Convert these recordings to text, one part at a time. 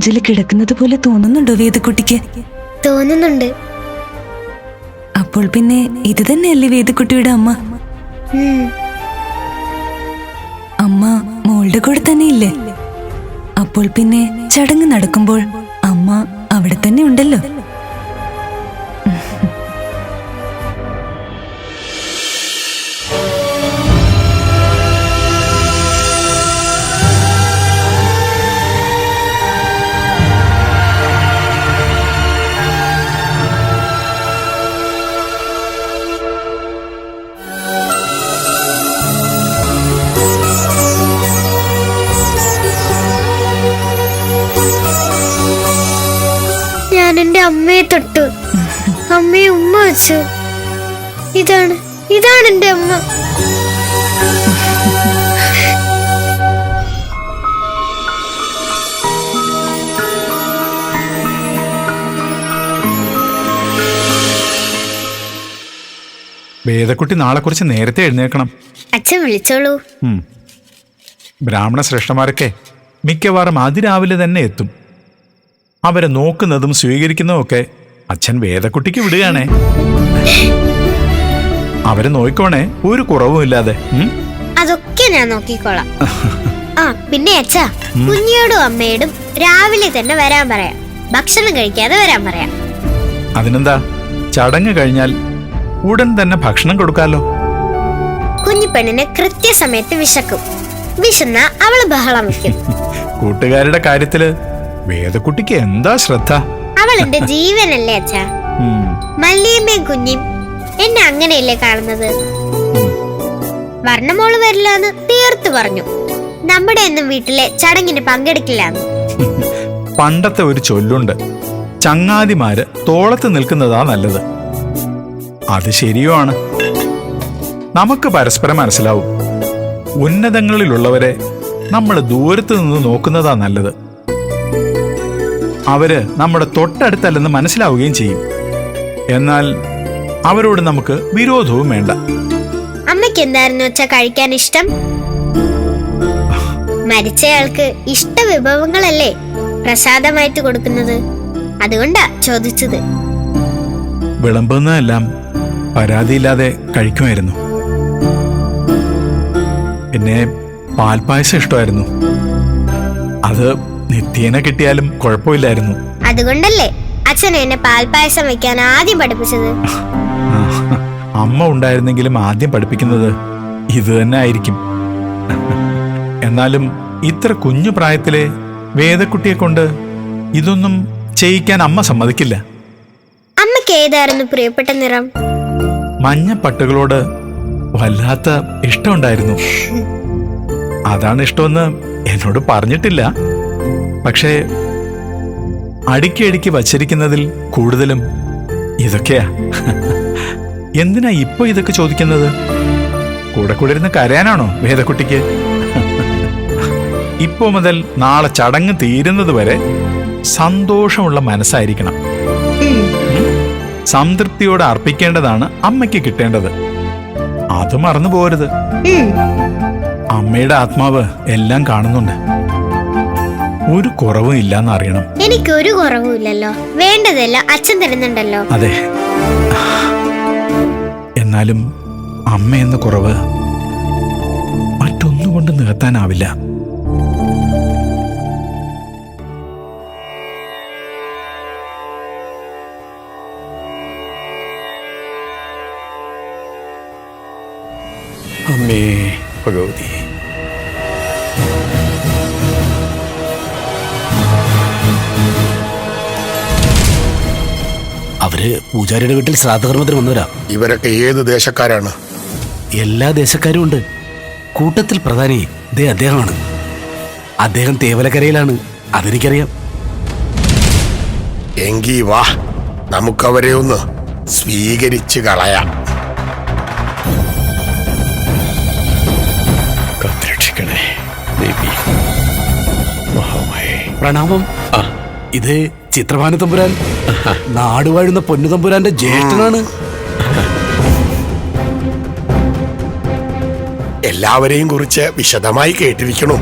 നെഞ്ചിൽ കിടക്കുന്നത് പോലെ തോന്നുന്നുണ്ടോ വേദക്കുട്ടിക്ക്? തോന്നുന്നുണ്ട്. അപ്പോൾ പിന്നെ ഇത് തന്നെയല്ലേ വേദക്കുട്ടിയുടെ അമ്മ? അമ്മ മോളുടെ കൂടെ തന്നെ ഇല്ലേ? അപ്പോൾ പിന്നെ ചടങ്ങ് നടക്കുമ്പോൾ അമ്മ അവിടെ തന്നെ ഉണ്ടല്ലോ. ഞാൻ എന്റെ അമ്മയെ തൊട്ടു, അമ്മയെ ഉമ്മ വെച്ചു. ഇതാണ് എന്റെ അമ്മ. വേദക്കുട്ടി നാളെ കുറച്ച് നേരത്തെ എഴുന്നേൽക്കണം. അച്ഛൻ വിളിച്ചോളൂ. ബ്രാഹ്മണ ശ്രേഷ്ഠന്മാരൊക്കെ മിക്കവാറും അതിരാവിലെ തന്നെ എത്തും. അവരെ നോക്കുന്നതും സ്വീകരിക്കുന്നതും ഒക്കെ അച്ഛൻ വേദക്കുട്ടിക്ക് വിടുകയാണേ. അവരെ നോക്കിക്കോണേ, ഒരു കുറവും ഇല്ലാതെ. അതൊക്കെ ഞാൻ നോക്കിക്കോളാം. ആ പിന്നെ അച്ഛാ, കുഞ്ഞിയോടും അമ്മയോടും രാവിലെ തന്നെ വരാൻ പറയാം. ഭക്ഷണം കഴിക്കാതെ വരാൻ പറയാം. അതിനെന്താ, ചടങ്ങ് കഴിഞ്ഞാൽ ഉടൻ തന്നെ ഭക്ഷണം കൊടുക്കാലോ. കുഞ്ഞിപ്പെണ്ണിന് കൃത്യസമയത്ത് വിശക്കും. വിശന്ന അവള് ബഹളം വയ്ക്കും. കൂട്ടുകാരുടെ കാര്യത്തില് വേദക്കുട്ടിക്ക് എന്താ ശ്രദ്ധ. അവൾ എന്റെ ജീവനല്ലേ അച്ഛാ. മല്ലിയമ്മയും കുഞ്ഞിയും എന്നെ അങ്ങനെയല്ലേ കാണുന്നത്. വർണ്ണമോള് വരില്ലാന്ന് തീർത്തു പറഞ്ഞു. നമ്മുടെ ഒന്നും വീട്ടിലെ ചടങ്ങിന് പങ്കെടുക്കില്ലാന്ന്. പണ്ടത്തെ ഒരു ചൊല്ലുണ്ട്, ചങ്ങാതിമാര് തോളത്ത് നിൽക്കുന്നതാ നല്ലത്. അത് ശരിയുമാണ്. നമുക്ക് പരസ്പരം മനസ്സിലാവും. ഉന്നതങ്ങളിലുള്ളവരെ നമ്മൾ ദൂരത്ത് നിന്ന് നോക്കുന്നതാ നല്ലത്. അവര് നമ്മുടെ തൊട്ടടുത്തല്ലെന്ന് മനസ്സിലാവുകയും ചെയ്യും. എന്നാൽ അവരോട് നമുക്ക് വിരോധവും വേണ്ട. അമ്മയ്ക്ക് എന്തായിരുന്നു വെച്ചാ കഴിക്കാൻ ഇഷ്ടം? മരിച്ചയാൾക്ക് ഇഷ്ട വിഭവങ്ങളല്ലേ പ്രസാദമായിട്ട് കൊടുക്കുന്നത്. അതുകൊണ്ടാ ചോദിച്ചത്. വിളമ്പുന്നതെല്ലാം പരാതിയില്ലാതെ കഴിക്കുമായിരുന്നു. പിന്നെ പാൽപ്പായസം ഇഷ്ടമായിരുന്നു. അത് നിത്യേന കിട്ടിയാലും കുഴപ്പമില്ലായിരുന്നു. അതുകൊണ്ടല്ലേ അച്ഛൻ എന്നെ പാൽപ്പായസം വെക്കാൻ ആദ്യം പഠിപ്പിച്ചത്. അമ്മ ഉണ്ടായിരുന്നെങ്കിലും ആദ്യം പഠിപ്പിക്കുന്നത് ഇത് തന്നെ ആയിരിക്കും. എന്നാലും ഇത്ര കുഞ്ഞു പ്രായത്തിലെ വേദക്കുട്ടിയെ കൊണ്ട് ഇതൊന്നും ചെയ്യിക്കാൻ അമ്മ സമ്മതിക്കില്ല. അമ്മയ്ക്ക് ഏതായിരുന്നു പ്രിയപ്പെട്ട നിറം? മഞ്ഞപ്പട്ടുകളോട് വല്ലാത്ത ഇഷ്ടമുണ്ടായിരുന്നു. അതാണ് ഇഷ്ടമെന്ന് എന്നോട് പറഞ്ഞിട്ടില്ല. പക്ഷേ അടുക്കി വച്ചിരിക്കുന്നതിൽ കൂടുതലും ഇതൊക്കെയാ. എന്തിനാ ഇപ്പൊ ഇതൊക്കെ ചോദിക്കുന്നത്? കൂടെ ഇരുന്ന് കരയാനാണോ വേദക്കുട്ടിക്ക്? ഇപ്പോ മുതൽ നാളെ ചടങ്ങ് തീരുന്നത് വരെ സന്തോഷമുള്ള മനസ്സായിരിക്കണം. സംതൃപ്തിയോടെ അർപ്പിക്കേണ്ടതാണ് അമ്മയ്ക്ക് കിട്ടേണ്ടത്. അത് മറന്നു പോരുത്. അമ്മയുടെ ആത്മാവ് എല്ലാം കാണുന്നുണ്ട്. ഒരു കുറവും ഇല്ലാന്ന് അറിയണം. എനിക്കൊരു കുറവുമില്ലല്ലോ. വേണ്ടതെല്ലാം അച്ഛൻ തരുന്നുണ്ടല്ലോ. അതെ, എന്നാലും അമ്മ എന്ന കുറവ് മറ്റൊന്നുകൊണ്ട് നികത്താനാവില്ല. അമ്മേ ഭഗവതി, അവര് പൂജാരിയുടെ വീട്ടിൽ ശ്രാദ്ധകർമ്മത്തിന് വന്നവരാ. ഇവരൊക്കെ ഏത് ദേശക്കാരാണ്? എല്ലാ ദേശക്കാരും ഉണ്ട്. കൂട്ടത്തിൽ പ്രധാനി അദ്ദേഹമാണ്. അദ്ദേഹം തേവലക്കരയിലാണ്. അതെനിക്കറിയാം. എങ്കി വാ, നമുക്കവരെ ഒന്ന് സ്വീകരിച്ചു കളയാം. കാത്തുരക്ഷിക്കണേ ദേവി മഹാമായേ. പ്രണാമം. ഇത് ചിത്രഭാനു തമ്പുരാൻ, നാടുവാഴുന്ന പൊന്നു തമ്പുരാന്റെ ജ്യേഷ്ഠനാണ്. എല്ലാവരെയും കുറിച്ച് വിശദമായി കേട്ടിരിക്കണു.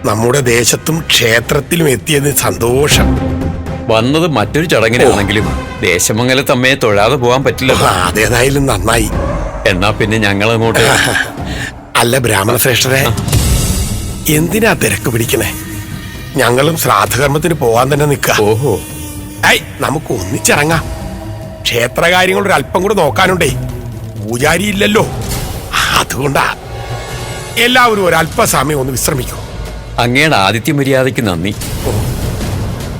നമ്മുടെ ദേശത്തും ക്ഷേത്രത്തിലും എത്തിയതിന് സന്തോഷം. വന്നത് മറ്റൊരു ചടങ്ങിനാണെങ്കിലും ദേശമംഗലത്തമ്മയെ തൊഴാതെ പോകാൻ പറ്റില്ല. അതേതായാലും നന്നായി. എന്നാ പിന്നെ ഞങ്ങൾ അങ്ങോട്ട്. അല്ല ബ്രാഹ്മണ ശ്രേഷ്ഠരെ, എന്തിനാ തിരക്ക് പിടിക്കണേ? ഞങ്ങളും ശ്രാദ്ധകർമ്മത്തിന് പോവാൻ തന്നെ നിൽക്ക. ഓഹോ, നമുക്ക് ഒന്നിച്ചിറങ്ങാം. ക്ഷേത്രകാര്യങ്ങൾ ഒരു അല്പം കൂടെ നോക്കാനുണ്ടേ. പൂജാരി ഇല്ലല്ലോ, അതുകൊണ്ടാ. എല്ലാവരും ഒരല്പസമയം ഒന്ന് വിശ്രമിക്കൂ. അങ്ങയുടെ ആതിഥ്യ മര്യാദയ്ക്ക് നന്ദി.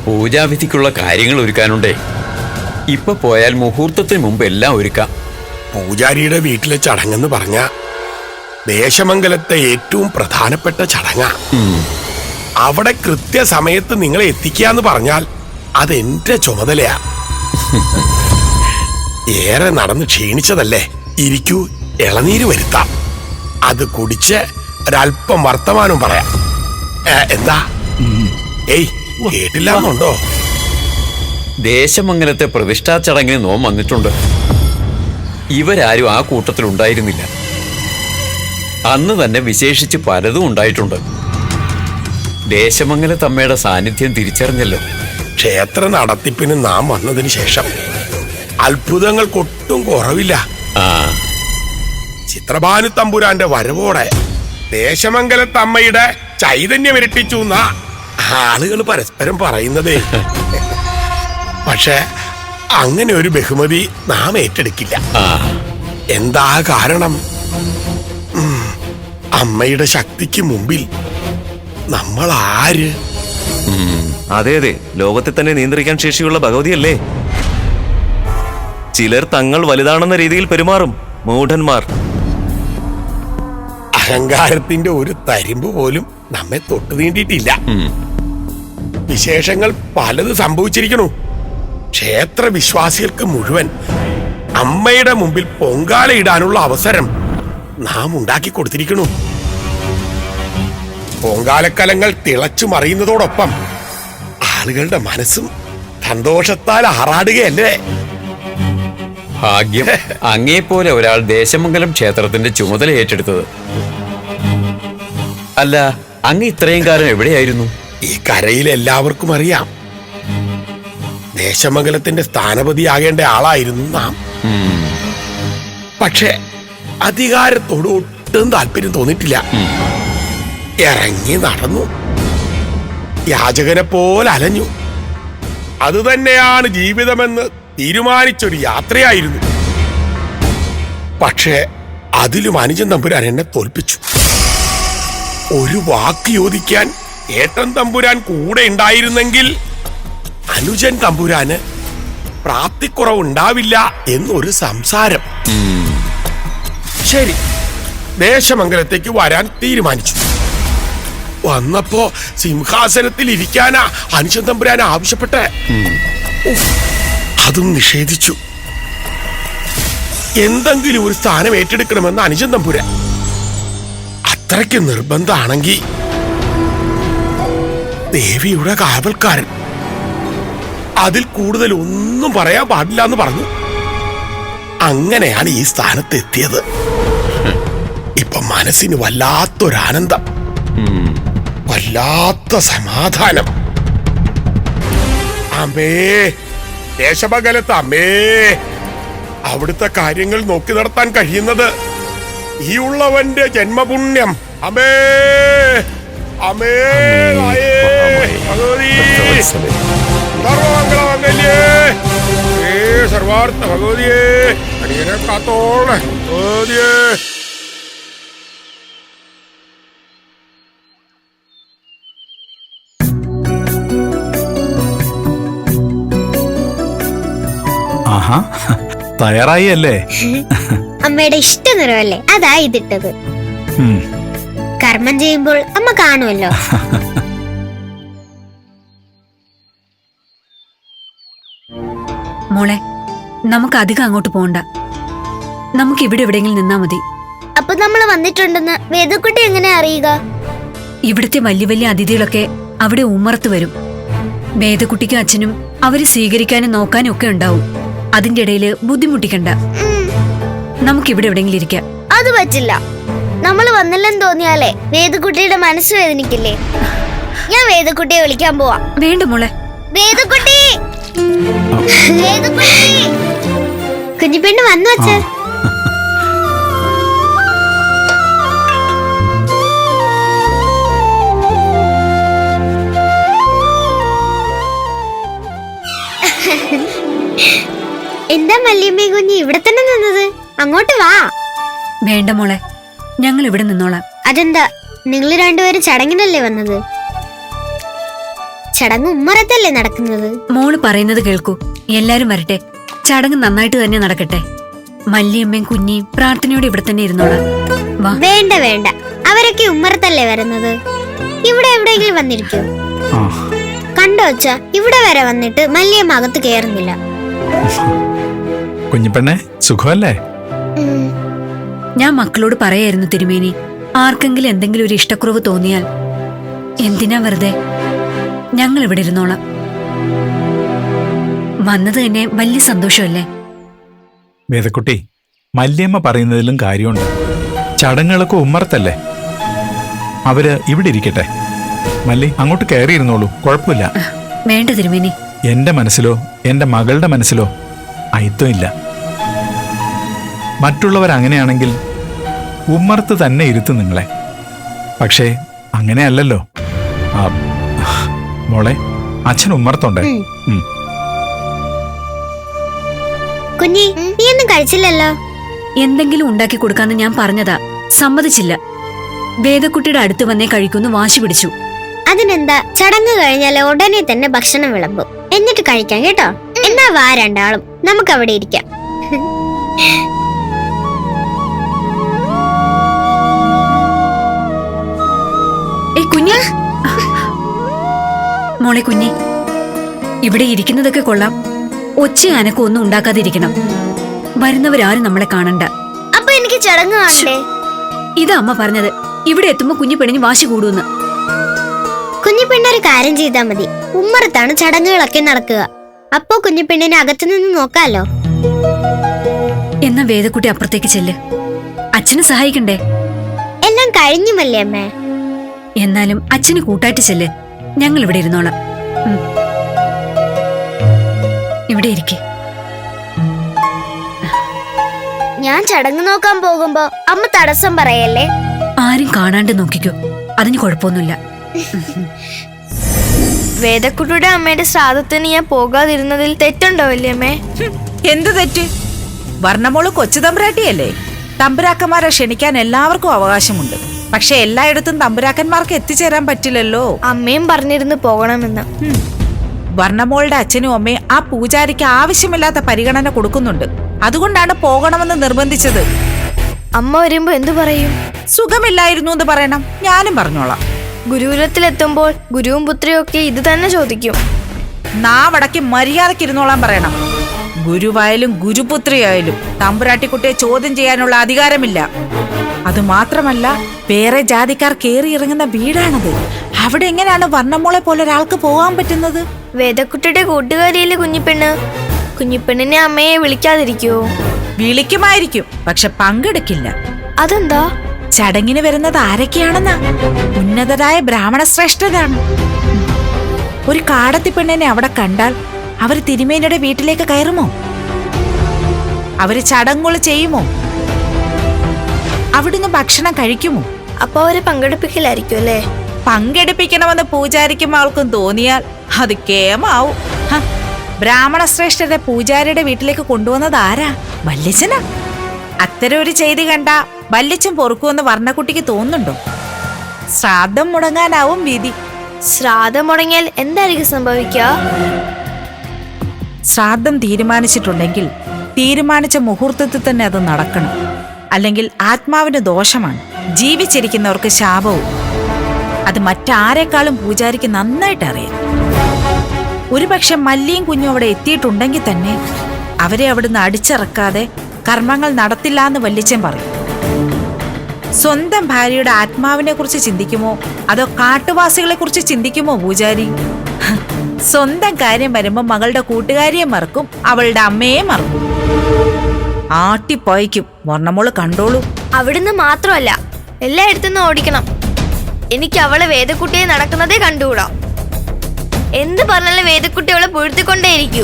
പൂജാവിധിക്കുള്ള കാര്യങ്ങൾ ഒരുക്കാനുണ്ടേ. ഇപ്പൊ പോയാൽ മുഹൂർത്തത്തിന് മുമ്പ് എല്ലാം ഒരുക്കാം. പൂജാരിയുടെ വീട്ടിലെ ചടങ്ങെന്ന് പറഞ്ഞ ദേശമംഗലത്തെ ഏറ്റവും പ്രധാനപ്പെട്ട ചടങ്ങാ. അവിടെ കൃത്യസമയത്ത് നിങ്ങളെ എത്തിക്കാന്ന് പറഞ്ഞാൽ അതെന്റെ ചുമതലയാ. ഏറെ നടന്ന് ക്ഷീണിച്ചതല്ലേ, ഇരിക്കൂ, ഇളനീര് വരുത്താം. അത് കുടിച്ച് ഒരല്പം വർത്തമാനം പറയാം. എന്താ? കേട്ടില്ലാന്നുണ്ടോ? ദേശമംഗലത്തെ പ്രതിഷ്ഠാ ചടങ്ങിന് നോം വന്നിട്ടുണ്ട്. ഇവരാരും ആ കൂട്ടത്തിൽ ഉണ്ടായിരുന്നില്ല. അന്ന് തന്നെ വിശേഷിച്ച് പലതും ഉണ്ടായിട്ടുണ്ട്. ദേശമംഗലത്തമ്മയുടെ സാന്നിധ്യം തിരിച്ചറിഞ്ഞല്ലോ. ക്ഷേത്ര നടത്തിപ്പിന് നാം വന്നതിന് ശേഷം അത്ഭുതങ്ങൾക്കൊട്ടും കുറവില്ല. ചിത്രഭാനു തമ്പുരാന്റെ വരവോടെ ദേശമംഗലത്തമ്മയുടെ ചൈതന്യം ഇരട്ടിച്ചു എന്നാ ആളുകൾ പരസ്പരം പറയുന്നതേ. പക്ഷെ അങ്ങനെ ഒരു ബഹുമതി നാം ഏറ്റെടുക്കില്ല. എന്താ കാരണം? അമ്മയുടെ ശക്തിക്ക് മുമ്പിൽ നമ്മൾ ആര്? അതെ അതെ, ലോകത്തെ തന്നെ നിയന്ത്രിക്കാൻ ശേഷിയുള്ള ഭഗവതിയല്ലേ. ചിലർ തങ്ങൾ വലുതാണെന്ന രീതിയിൽ പെരുമാറും. മൂഢന്മാർ. അഹങ്കാരത്തിന്റെ ഒരു തരിമ്പ് പോലും നമ്മെ തൊട്ടു നീണ്ടിയിട്ടില്ല. വിശേഷങ്ങൾ പലത് സംഭവിച്ചിരിക്കണു. ക്ഷേത്ര വിശ്വാസികൾക്ക് മുഴുവൻ അമ്മയുടെ മുമ്പിൽ പൊങ്കാലയിടാനുള്ള അവസരം നാം ഉണ്ടാക്കി കൊടുത്തിരിക്കണു. പൊങ്കാലക്കലങ്ങൾ തിളച്ചു മറിയുന്നതോടൊപ്പം ആളുകളുടെ മനസ്സും സന്തോഷത്താൽ ആറാടുകയല്ലേ. ഭാഗ്യം അങ്ങേപ്പോലെ ഒരാൾ ദേശമംഗലം ക്ഷേത്രത്തിന്റെ ചുമതല ഏറ്റെടുത്തത്. അല്ല, അങ്ങ് ഇത്രയും കാലം എവിടെയായിരുന്നു? ഈ കരയിൽ എല്ലാവർക്കും അറിയാം, ദേശമംഗലത്തിന്റെ സ്ഥാനപതിയാകേണ്ട ആളായിരുന്നു നാം. പക്ഷെ അധികാരത്തോട് ഒട്ടും താല്പര്യം തോന്നിയിട്ടില്ല. ഇറങ്ങി നടന്നു, യാചകനെ പോലെ അലഞ്ഞു. അതുതന്നെയാണ് ജീവിതമെന്ന് തീരുമാനിച്ചൊരു യാത്രയായിരുന്നു. പക്ഷേ അതിലും അനുജൻ തമ്പുരാൻ എന്നെ തോൽപ്പിച്ചു. ഒരു വാക്ക് ചോദിക്കാൻ ഏട്ടൻ തമ്പുരാൻ കൂടെ ഉണ്ടായിരുന്നെങ്കിൽ അനുജൻ തമ്പുരാന് പ്രാപ്തിക്കുറവുണ്ടാവില്ല എന്നൊരു സംസാരം. ശരി, ദേശമംഗലത്തേക്ക് വരാൻ തീരുമാനിച്ചു. വന്നപ്പോ സിംഹാസനത്തിൽ ഇരിക്കാനാ അനുജൻ തമ്പുരാൻ ആവശ്യപ്പെട്ടെ. അതും നിഷേധിച്ചു. എന്തെങ്കിലും ഒരു സ്ഥാനം ഏറ്റെടുക്കണമെന്ന് അനുജൻ തമ്പുരാൻ. അത്രയ്ക്ക് നിർബന്ധമാണെങ്കിൽ ദേവിയുടെ കാവൽക്കാരൻ, അതിൽ കൂടുതൽ ഒന്നും പറയാൻ പാടില്ല എന്ന് പറഞ്ഞു. അങ്ങനെയാണ് ഈ സ്ഥാനത്ത് എത്തിയത്. ഇപ്പൊ മനസ്സിന് വല്ലാത്തൊരാനന്ദം, വല്ലാത്ത സമാധാനം. അമ്മേ, ദേശമംഗലത്ത് അമ്മേ, അവിടുത്തെ കാര്യങ്ങൾ നോക്കി നടത്താൻ കഴിയുന്നത് ഈ ഉള്ളവന്റെ ജന്മപുണ്യം. അമ്മേ, അമ്മേ, ഭഗവതി, സർവമംഗളമംഗല്യേ, സർവാർത്ഥ ഭഗവതിയേ, അടിയനെ കാത്തോളെ ഭഗവതിയേ. ആഹാ, തയ്യാറായി അല്ലേ? അമ്മയുടെ ഇഷ്ട നിറമല്ലേ, അതാ ഇതിട്ടത്. ഉം. കർമ്മം ചെയ്യുമ്പോൾ അമ്മ കാണുമല്ലോ. മോളെ, നമുക്ക് അധികം അങ്ങോട്ട് പോകണ്ട. നമുക്ക് ഇവിടെ എവിടെയെങ്കിലും നിന്നാ മതി. അപ്പൊ നമ്മൾ വന്നിട്ടുണ്ടെന്ന് വേദക്കുട്ടി എങ്ങനെ അറിയുക? ഇവിടുത്തെ വലിയ വലിയ അതിഥികളൊക്കെ അവിടെ ഉമ്മറത്ത് വരും. വേദക്കുട്ടിക്കും അച്ഛനും അവര് സ്വീകരിക്കാനും നോക്കാനും ഒക്കെ ഉണ്ടാവും. അതിന്റെ ഇടയില് ബുദ്ധിമുട്ടിക്കണ്ട. നമുക്കിവിടെ എവിടെയെങ്കിലും ഇരിക്കാം. അത് പറ്റില്ല. നമ്മൾ വന്നില്ലെന്ന് തോന്നിയാലേ വേദക്കുട്ടിയുടെ മനസ്സ് വേദനിക്കില്ലേ? ഞാൻ വേദക്കുട്ടിയെ വിളിക്കാൻ പോവാ. വേണ്ട മോളെ. വേദക്കുട്ടി, വേദക്കുട്ടി, കുഞ്ഞിപ്പെണ്ണ് വന്നു വച്ചേ. എന്താ മല്ലിയമ്മേ കുഞ്ഞി ഇവിടെ തന്നെ നിന്നത്? അങ്ങോട്ട് വാ. വേണ്ട മോളെ, ഞങ്ങൾ ഇവിടെ നിന്നോളാം. അതെന്താ, നിങ്ങൾ രണ്ടുപേരും ചടങ്ങിനല്ലേ വന്നത്? ചടങ്ങ് ഉമ്മറത്തല്ലേ നടക്കുന്നത്? മോള് പറയുന്നത് കേൾക്കൂ. എല്ലാരും വരട്ടെ, ചടങ്ങ് നന്നായിട്ട് തന്നെ നടക്കട്ടെ. മല്ലിയമ്മയും കുഞ്ഞിയും പ്രാർത്ഥനയോടെ ഇവിടെ തന്നെ ഇരുന്നോളാം. വാ. വേണ്ട വേണ്ട, അവരൊക്കെ ഉമ്മറത്തല്ലേ വരുന്നത്. ഇവിടെ എവിടെയെങ്കിലും വന്നിരിക്കൂ. കണ്ടോ അച്ഛാ, ഇവിടെ വരെ വന്നിട്ട് മല്ലിയമ്മ അകത്ത് കയറുന്നില്ല. കുഞ്ഞിപ്പെണ്ണെ, സുഖമല്ലേ? ഞാൻ മക്കളോട് പറയായിരുന്നു തിരുമേനി, ആർക്കെങ്കിലും എന്തെങ്കിലും ഒരു ഇഷ്ടക്കുറവ് തോന്നിയാൽ എന്തിനാ വെറുതെ, ഞങ്ങൾ ഇവിടെ ഇരുന്നോളാം. വന്നത് തന്നെ വലിയ സന്തോഷമല്ലേ? വേദക്കുട്ടി, മല്ലിയമ്മ പറയുന്നതിലും കാര്യമുണ്ട്. ചടങ്ങുകളൊക്കെ ഉമ്മറത്തല്ലേ, അവര് ഇവിടെ ഇരിക്കട്ടെ. മല്ലി, അങ്ങോട്ട് കയറിയിരുന്നോളൂ, കുഴപ്പമില്ല. വേണ്ട തിരുമേനി. എന്റെ മനസ്സിലോ എന്റെ മകളുടെ മനസ്സിലോ അയിത്തം ഇല്ല. മറ്റുള്ളവരങ്ങനെയാണെങ്കിൽ ഉമ്മർത്ത് തന്നെ ഇരുത്തും നിങ്ങളെ. പക്ഷേ അങ്ങനെയല്ലല്ലോ. മോളെ, അച്ഛൻ ഉമ്മർത്തുണ്ടേ. കുഞ്ഞി, നീ ഒന്നും കഴിച്ചില്ലല്ലോ. എന്തെങ്കിലും ഉണ്ടാക്കി കൊടുക്കാന്ന് ഞാൻ പറഞ്ഞതാ, സമ്മതിച്ചില്ല. വേദക്കുട്ടിയുടെ അടുത്ത് വന്നേ കഴിക്കുന്നു വാശി പിടിച്ചു. അതിനെന്താ, ചടങ്ങ് കഴിഞ്ഞാൽ ഉടനെ തന്നെ ഭക്ഷണം വിളമ്പും, എന്നിട്ട് കഴിക്കാം കേട്ടോ. എന്നാ വാ രണ്ടാളും, നമുക്ക് അവിടെ ഇരിക്കാം. കുഞ്ഞ്, മോളെ കുഞ്ഞി, ഇവിടെ ഇരിക്കുന്നതൊക്കെ കൊള്ളാം. ഒച്ച അനക്കം ഒന്നും ഉണ്ടാക്കാതിരിക്കണം. വരുന്നവരാരും നമ്മളെ കാണണ്ട. അപ്പൊ എനിക്ക് ചടങ്ങ് കാണണ്ടേ? ഇതാ അമ്മ പറഞ്ഞത്, ഇവിടെ എത്തുമ്പോ കുഞ്ഞു പെണ്ണിന് വാശി കൂടുന്ന്. കുഞ്ഞിപ്പെണ്ണൊരു കാര്യം ചെയ്താൽ മതി. ഉമ്മറത്താണ് ചടങ്ങുകളൊക്കെ നടക്കുക. അപ്പോ കുഞ്ഞിപ്പെണ്ണിനെ അകത്തുനിന്ന് നോക്കാലോ. എന്നാ വേദക്കുട്ടി അപ്പുറത്തേക്ക് ചെല്ല്, അച്ഛന് സഹായിക്കണ്ടേ? എല്ലാം കഴിഞ്ഞുമല്ലേ അമ്മേ? എന്നാലും അച്ഛന് കൂട്ടായിട്ട് ചെല്ല്, ഞങ്ങൾ ഇവിടെ ഇരുന്നോളാം. ഇവിടെ ഇരിക്കേ. ഞാൻ ചടങ്ങ് നോക്കാൻ പോകുമ്പോ അമ്മ തടസ്സം പറയല്ലേ? ആരും കാണാണ്ട് നോക്കിക്കോ, അതിന് കുഴപ്പമൊന്നുമില്ല. വേദക്കുട്ടിയുടെ അമ്മയുടെ ശ്രാദ്ധത്തിന് ഞാൻ പോകാതിരുന്നതിൽ തെറ്റുണ്ടോ വല്യമ്മേ? എന്ത് തെറ്റ്? വർണ്ണമോള് കൊച്ചു തമ്പുരാട്ടിയല്ലേ? തമ്പുരാക്കന്മാരെ ക്ഷണിക്കാൻ എല്ലാവർക്കും അവകാശമുണ്ട്. പക്ഷെ എല്ലായിടത്തും തമ്പുരാക്കന്മാർക്ക് എത്തിച്ചേരാൻ പറ്റില്ലല്ലോ. അമ്മയും പറഞ്ഞിരുന്നു പോകണമെന്ന്. വർണ്ണമോളുടെ അച്ഛനും അമ്മയും ആ പൂജാരിക്ക് ആവശ്യമില്ലാത്ത പരിഗണന കൊടുക്കുന്നുണ്ട്. അതുകൊണ്ടാണ് പോകണമെന്ന് നിർബന്ധിച്ചത്. അമ്മ വരുമ്പോ എന്തു പറയും? സുഖമില്ലായിരുന്നു എന്ന് പറയണം, ഞാനും പറഞ്ഞോളാം. ഗുരുകുലത്തിലെത്തുമ്പോൾ ഗുരുവും പുത്രിയും ഒക്കെ ഇത് തന്നെ ചോദിക്കും. നാവടക്കി മര്യാദയ്ക്ക് ഇരുന്നോളാൻ പറയണം. ഗുരുവായാലും ഗുരുപുത്രിയായാലും തമ്പുരാട്ടിക്കുട്ടിയെ ചോദ്യം ചെയ്യാനുള്ള അധികാരമില്ല. അതുമാത്രമല്ല, വേറെ ജാതിക്കാർ കേറി ഇറങ്ങുന്ന വീടാണത്. അവിടെ എങ്ങനെയാണ് വർണ്ണമോളെ പോലെ ഒരാൾക്ക് പോകാൻ പറ്റുന്നത്? വേദക്കുട്ടിയുടെ കൂട്ടുകാരിയിലെ കുഞ്ഞിപ്പെണ്ണ്. കുഞ്ഞിപ്പെണ്ണിനെ അമ്മയെ വിളിക്കാതിരിക്കുവോ? വിളിക്കുമായിരിക്കും, പക്ഷെ പങ്കെടുക്കില്ല. അതെന്താ? ചടങ്ങിന് വരുന്നത് ആരൊക്കെയാണെന്നാ? ഉന്നതരായ ബ്രാഹ്മണ ശ്രേഷ്ഠരാണ്. ഒരു കാടത്തി പെണ്ണിനെ അവിടെ കണ്ടാൽ അവര് തിരുമേനിയുടെ വീട്ടിലേക്ക് കയറുമോ? അവര് ചടങ്ങുകൾ ചെയ്യുമോ? അവിടുന്ന് ഭക്ഷണം കഴിക്കുമോ? അപ്പൊ അവരെ പങ്കെടുപ്പിക്കലായിരിക്കും അല്ലേ? പങ്കെടുപ്പിക്കണമെന്ന് പൂജാരിക്കും അവൾക്കും തോന്നിയാൽ അത് കേമാവും. ബ്രാഹ്മണ ശ്രേഷ്ഠരെ പൂജാരിയുടെ വീട്ടിലേക്ക് കൊണ്ടുവന്നത് ആരാ? വല്യച്ഛനാ. അത്തരം ഒരു ചെയ്തി കണ്ട വല്യച്ഛൻ പൊറുക്കുമെന്ന് വർണ്ണക്കുട്ടിക്ക് തോന്നുന്നുണ്ടോ? ശ്രാദ്ധം മുടങ്ങാനാവും വിധി. ശ്രാദ്ധം മുടങ്ങിയാൽ എന്തായിരിക്കും സംഭവിക്കുക? ശ്രാദ്ധം തീരുമാനിച്ചിട്ടുണ്ടെങ്കിൽ തീരുമാനിച്ച മുഹൂർത്തത്തിൽ തന്നെ അത് നടക്കണം. അല്ലെങ്കിൽ ആത്മാവിന് ദോഷമാണ്, ജീവിച്ചിരിക്കുന്നവർക്ക് ശാപവും. അത് മറ്റാരെക്കാളും പൂജാരിക്ക് നന്നായിട്ട് അറിയാം. ഒരുപക്ഷെ മല്ലിയും കുഞ്ഞും അവിടെ എത്തിയിട്ടുണ്ടെങ്കിൽ തന്നെ അവരെ അവിടുന്ന് അടിച്ചിറക്കാതെ കർമ്മങ്ങൾ നടത്തില്ല എന്ന് വല്യച്ഛൻ പറയും. സ്വന്തം ഭാര്യയുടെ ആത്മാവിനെ കുറിച്ച് ചിന്തിക്കുമോ അതോ കാട്ടുവാസികളെ കുറിച്ച് ചിന്തിക്കുമോ പൂജാരി? സ്വന്തം കാര്യം വരുമ്പോ മകളുടെ കൂട്ടുകാരിയെ മറക്കും, അവളുടെ അമ്മയെ മറക്കും. ആട്ടിപ്പോയിക്കും. വർണ്ണമോള് കണ്ടോളൂ. അവിടുന്ന് മാത്രമല്ല, എല്ലായിടത്തുനിന്നും ഓടിക്കണം. എനിക്ക് അവളെ വേദക്കുട്ടിയെ നടക്കുന്നതേ കണ്ടുകൂടാ. എന്ത് പറഞ്ഞാലും വേദക്കുട്ടി അവളെ പുഴുത്തിക്കൊണ്ടേയിരിക്കൂ.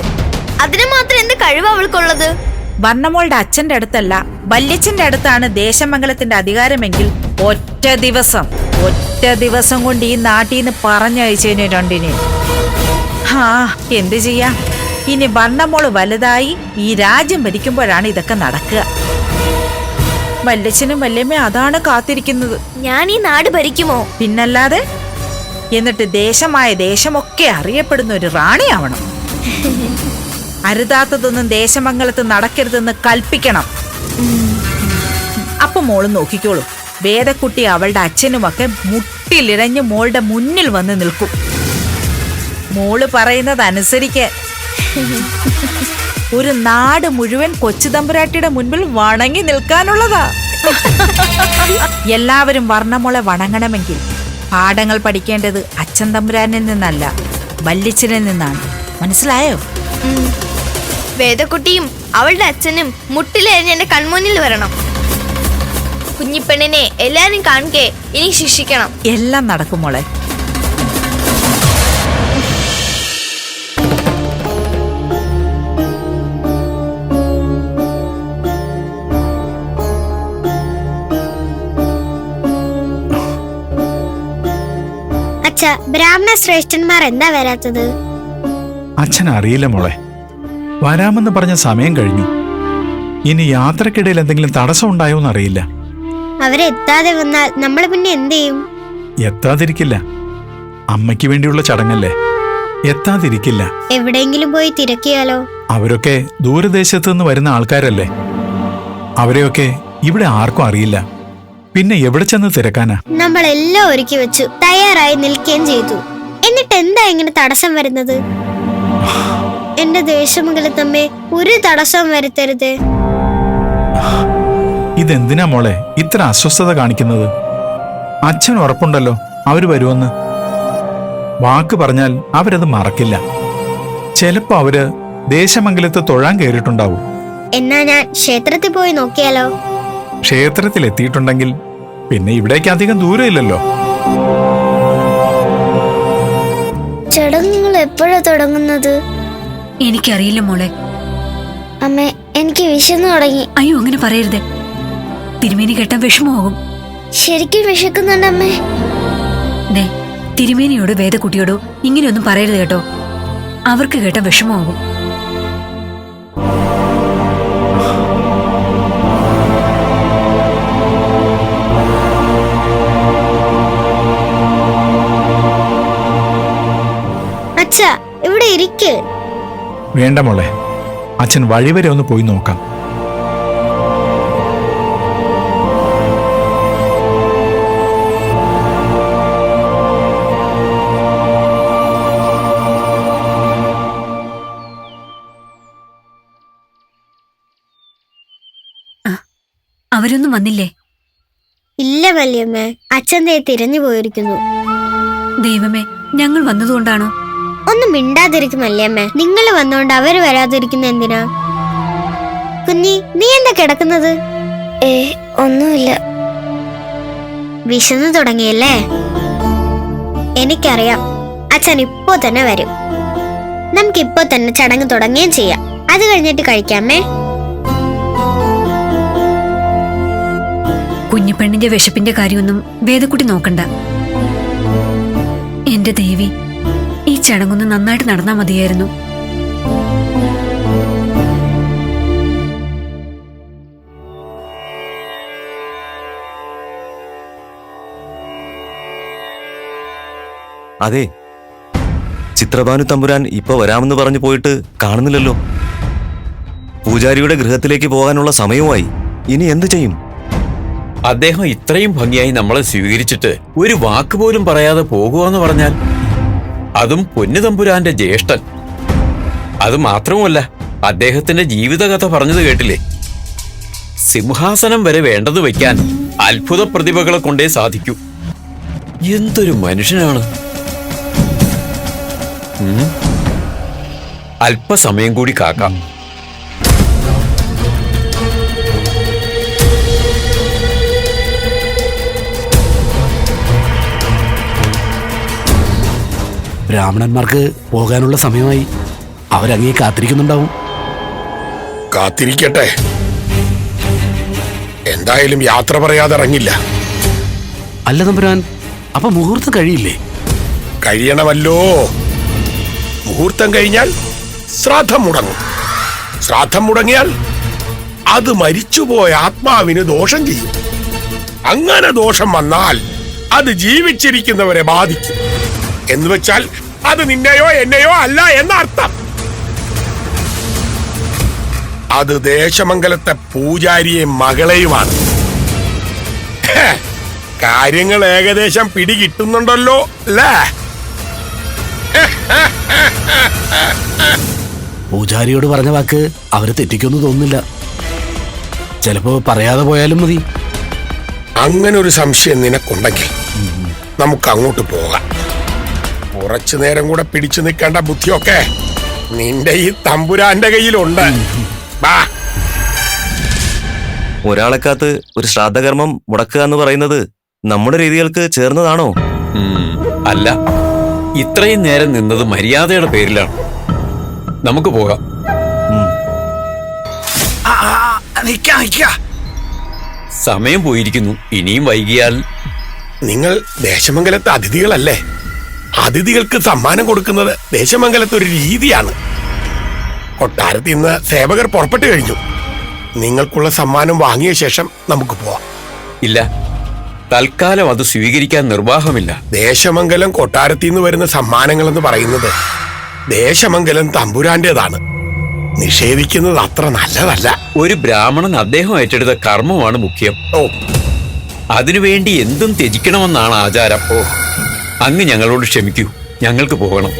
അതിന് മാത്രം എന്ത് കഴിവ് അവൾക്കുള്ളത്? വർണ്ണമോളുടെ അച്ഛന്റെ അടുത്തല്ല, വല്യച്ഛന്റെ അടുത്താണ് ദേശമംഗലത്തിന്റെ അധികാരമെങ്കിൽ ഒറ്റ ദിവസം കൊണ്ട് ഈ നാട്ടിൽ നിന്ന് പറഞ്ഞയച്ചേനെ രണ്ടിനെ. എന്ത് ചെയ്യാം, ഇനി വർണ്ണമോള് വലുതായി ഈ രാജ്യം ഭരിക്കുമ്പോഴാണ് ഇതൊക്കെ നടക്കുക. വല്യച്ഛനും വല്യമ്മയും അതാണ് കാത്തിരിക്കുന്നത്. ഞാൻ ഈ നാട് ഭരിക്കുമോ? പിന്നല്ലാതെ. എന്നിട്ട് ദേശമൊക്കെ അറിയപ്പെടുന്ന ഒരു റാണിയാവണം. അരുതാത്തതൊന്നും ദേശമംഗലത്ത് നടക്കരുതെന്ന് കൽപ്പിക്കണം. അപ്പൊ മോള് നോക്കിക്കോളൂ, വേദക്കുട്ടി അവളുടെ അച്ഛനുമൊക്കെ മുട്ടിലിഴഞ്ഞ് മോളുടെ മുന്നിൽ വന്ന് നിൽക്കും. മോള് പറയുന്നത് അനുസരിക്കാൻ. ഒരു നാട് മുഴുവൻ കൊച്ചു തമ്പുരാട്ടിയുടെ മുൻപിൽ വണങ്ങി നിൽക്കാനുള്ളതാ. എല്ലാവരും വർണ്ണമോളെ വണങ്ങണമെങ്കിൽ പാഠങ്ങൾ പഠിക്കേണ്ടത് അച്ഛൻ തമ്പുരാനിൽ നിന്നല്ല, വല്യച്ഛനിൽ നിന്നാണ്. മനസ്സിലായോ? വേദക്കുട്ടിയും അവളുടെ അച്ഛനും മുട്ടിലെറിഞ്ഞ് എന്റെ കൺമുന്നിൽ വരണം. കുഞ്ഞിപ്പെണ്ണിനെ എല്ലാരും കാണുകെ ഇനി ശിക്ഷിക്കണം. എല്ലാം നടക്കും മോളെ. അച്ഛാ, ബ്രാഹ്മണ ശ്രേഷ്ഠന്മാർ എന്താ വരാത്തത്? അച്ഛൻ അറിയില്ല മോളെ. വരാമെന്ന് പറഞ്ഞ സമയം കഴിഞ്ഞു. ഇനി യാത്രക്കിടയിൽ എന്തെങ്കിലും തടസ്സം ഉണ്ടായോന്ന് അറിയില്ല. അവരെ എത്താതെ വന്നാൽ നമ്മൾ പിന്നെ എന്ത് ചെയ്യും? എത്താതിരിക്കില്ല. അമ്മയ്ക്ക് വേണ്ടിയുള്ള ചടങ്ങല്ലേ, എത്താതിരിക്കില്ല. എവിടെയെങ്കിലും പോയി തിരക്കിയാലോ? അവരൊക്കെ ദൂരദേശത്ത് നിന്ന് വരുന്ന ആൾക്കാരല്ലേ. അവരെയൊക്കെ ഇവിടെ ആർക്കും അറിയില്ല. പിന്നെ എവിടെ ചെന്ന് തിരക്കാനാ? നമ്മളെല്ലാം ഒരുക്കി വെച്ചു, തയ്യാറായി നിൽക്കുകയും ചെയ്തു. എന്നിട്ട് എന്താ ഇങ്ങനെ തടസ്സം വരുന്നത്? എന്റെ ദേശമംഗലത്തമ്മേ, ഒരു തടസ്സം വരുത്തരുത്. ഇതെന്തിനാ മോളെ ഇത്ര അസ്വസ്ഥത കാണിക്കുന്നത്? അച്ഛൻ ഉറപ്പുണ്ടല്ലോ അവര് വരുമെന്ന്. വാക്ക് പറഞ്ഞാൽ അവരത് മറക്കില്ല. ചിലപ്പോ അവര് ദേശമംഗലത്ത് തൊഴാൻ കയറിയിട്ടുണ്ടാവും. എന്നാ ഞാൻ ക്ഷേത്രത്തിൽ പോയി നോക്കിയാലോ? ക്ഷേത്രത്തിൽ എത്തിയിട്ടുണ്ടെങ്കിൽ പിന്നെ ഇവിടേക്ക് അധികം ദൂരമില്ലല്ലോ. ചടങ്ങുകൾ എപ്പോഴാ തുടങ്ങുന്നത്? എനിക്കറിയില്ല മോളെ. അമ്മേ, എനിക്ക് വിശന്നു തുടങ്ങി. അയ്യോ, അങ്ങനെ പറയരുത്. തിരുമേനി കേട്ടാൻ വിഷമമാകും. ശരിക്കും വിശക്കുന്നുണ്ടമ്മേ. ദേ, തിരുമേനിയോടോ വേദക്കുട്ടിയോടോ ഇങ്ങനെയൊന്നും പറയരുത് കേട്ടോ. അവർക്ക് കേട്ട വിഷമമാകും. അച്ഛാ, ഇവിടെ ഇരിക്ക്. വേണ്ട മോളെ, അച്ഛൻ വഴിവരെ ഒന്ന് പോയി നോക്കാം. അവരൊന്നും വന്നില്ലേ? ഇല്ല വല്യമ്മേ, അച്ഛൻ ദേ തിരഞ്ഞു പോയിരിക്കുന്നു. ദൈവമേ, ഞങ്ങൾ വന്നതുകൊണ്ടാണോ? ഒന്നും മിണ്ടാതിരിക്കും വല്യമ്മേ. നിങ്ങൾ വന്നോണ്ട് അവര് വരാതിരിക്കുന്ന എന്തിനാ? കുഞ്ഞി, നീ എന്താ കിടക്കുന്നത്? ഒന്നുമില്ല. വിശന്നു തുടങ്ങിയല്ലേ? എനിക്കറിയാം, അച്ഛൻ ഇപ്പോ തന്നെ വരും. നമുക്കിപ്പോ തന്നെ ചടങ്ങ് തുടങ്ങുകയും ചെയ്യാം. അത് കഴിഞ്ഞിട്ട് കഴിക്കാമേ. കുഞ്ഞിപ്പെണ്ണിന്റെ വിശപ്പിന്റെ കാര്യമൊന്നും വേദക്കുട്ടി നോക്കണ്ട. എന്റെ ദേവി, ഈ ചടങ്ങൊന്ന് നന്നായിട്ട് നടന്നാ മതിയായിരുന്നു. അതെ, ചിത്രഭാനു തമ്പുരാൻ ഇപ്പൊ വരാമെന്ന് പറഞ്ഞു പോയിട്ട് കാണുന്നില്ലല്ലോ. പൂജാരിയുടെ ഗൃഹത്തിലേക്ക് പോകാനുള്ള സമയവുമായി. ഇനി എന്തു ചെയ്യും? അദ്ദേഹം ഇത്രയും ഭംഗിയായി നമ്മളെ സ്വീകരിച്ചിട്ട് ഒരു വാക്ക് പോലും പറയാതെ പോകുകയെന്ന് പറഞ്ഞാൽ, അതും പൊന്നു തമ്പുരാന്റെ ജ്യേഷ്ഠൻ. അത് മാത്രവുമല്ല, അദ്ദേഹത്തിന്റെ ജീവിതകഥ പറഞ്ഞത് കേട്ടില്ലേ? സിംഹാസനം വരെ വേണ്ടത് വയ്ക്കാൻ അത്ഭുത പ്രതിഭകളെ കൊണ്ടേ സാധിക്കൂ. എന്തൊരു മനുഷ്യനാണ്! അല്പസമയം കൂടി കാക്കാം. ബ്രാഹ്മണന്മാർക്ക് പോകാനുള്ള സമയമായി. അവരങ്ങേ കാത്തിരിക്കുന്നുണ്ടാവും. കാത്തിരിക്കട്ടെ. എന്തായാലും യാത്ര പറയാതെ ഇറങ്ങില്ല. അല്ല തമ്പുരാൻ, അപ്പൊ മുഹൂർത്തം കഴിയില്ലേ? കഴിയണമല്ലോ. മുഹൂർത്തം കഴിഞ്ഞാൽ ശ്രാദ്ധം മുടങ്ങും. ശ്രാദ്ധം മുടങ്ങിയാൽ അത് മരിച്ചുപോയ ആത്മാവിന് ദോഷം ചെയ്യും. അങ്ങനെ ദോഷം വന്നാൽ അത് ജീവിച്ചിരിക്കുന്നവരെ ബാധിക്കും. എന്ന് വെച്ചാൽ അത് നിന്നെയോ എന്നെയോ അല്ല എന്നർത്ഥം. അത് ദേശമംഗലത്തെ പൂജാരിയെ മകളെയുമാണ്. കാര്യങ്ങൾ ഏകദേശം പിടികിട്ടുന്നുണ്ടല്ലോ അല്ലേ? പൂജാരിയോട് പറഞ്ഞ വാക്ക് അവര് തെറ്റിക്കൊന്നും തോന്നുന്നില്ല. ചിലപ്പോ പറയാതെ പോയാലും മതി. അങ്ങനെ ഒരു സംശയം നിനക്കുണ്ടെങ്കിൽ നമുക്ക് അങ്ങോട്ട് പോകാം. കുറച്ചു നേരം കൂടെ പിടിച്ചു നിൽക്കേണ്ട ബുദ്ധിയൊക്കെ നിന്റെ ഈ തമ്പുരാന്റെ കയ്യിലുണ്ട്. വാ. ഒരാളെ കാത്ത് ഒരു ശ്രാദ്ധകർമ്മം മുടക്കുക എന്ന് പറയുന്നത് നമ്മുടെ രീതികൾക്ക് ചേർന്നതാണോ? അല്ല, ഇത്രയും നേരം നിന്നത് മര്യാദയുടെ പേരിലാണ്. നമുക്ക് പോകാം. സമയം പോയിരിക്കുന്നു. ഇനിയും വൈകിയാൽ നിങ്ങൾ ദേശമംഗലത്തെ അതിഥികളല്ലേ? അതിഥികൾക്ക് സമ്മാനം കൊടുക്കുന്നത് ദേശമംഗലത്തെ ഒരു രീതിയാണ്. കൊട്ടാരത്തിൽ നിന്ന് സേവകർ പുറപ്പെട്ടു കഴിഞ്ഞു. നിങ്ങൾക്കുള്ള സമ്മാനം വാങ്ങിയ ശേഷം നമുക്ക് പോവാം. ഇല്ല, തൽക്കാലം അത് സ്വീകരിക്കാൻ നിർവാഹമില്ല. ദേശമംഗലം കൊട്ടാരത്തിൽ നിന്ന് വരുന്ന സമ്മാനങ്ങൾ എന്ന് പറയുന്നത് ദേശമംഗലം തമ്പുരാന്റേതാണ്. നിഷേധിക്കുന്നത് അത്ര നല്ലതല്ല. ഒരു ബ്രാഹ്മണൻ അദ്ദേഹം ഏറ്റെടുത്ത കർമ്മമാണ് മുഖ്യം. അതിനുവേണ്ടി എന്തും ത്യജിക്കണമെന്നാണ് ആചാരം. അങ്ങ് ഞങ്ങളോട് ക്ഷമിക്കൂ, ഞങ്ങൾക്ക് പോകണം.